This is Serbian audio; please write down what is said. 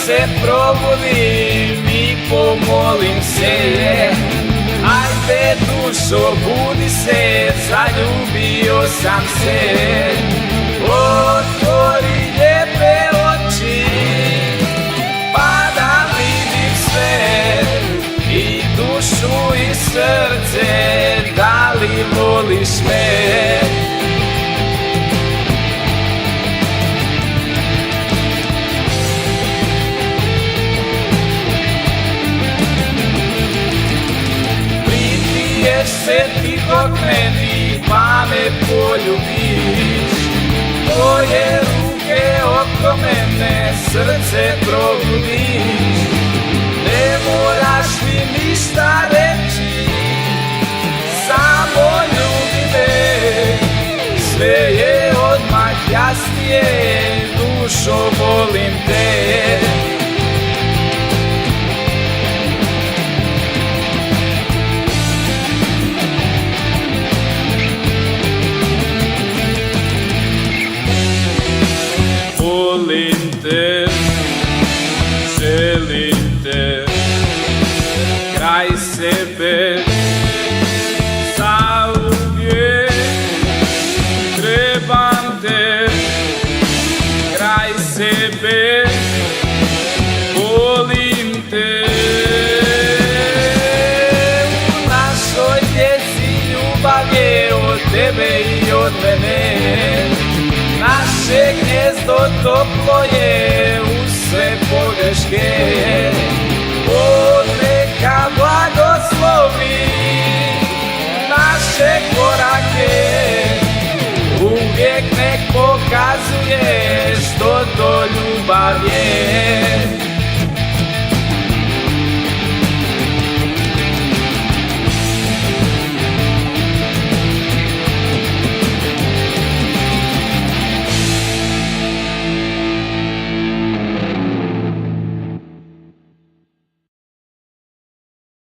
se probudim i pomolim se. Ajde dušo, budi se, zaljubio sam se. Otvori lijepe oči, pa da vidim sve, i dušu i srce, da li voliš me? Pridiješ se ti dok meni, pa me poljubiš. Tvoje ruke oko mene, srce probudiš. Ne moraš mi ništa reći, samo ljubi me. Sve je odmah jasnije, dušo volim te. Volim te, želim te, kraj sebe, zauvijek. Trebam te, kraj sebe, volim te. U našoj djeci ljubav je od tebe i od mene. Naše gnjezdo toplo je uz sve pogreške.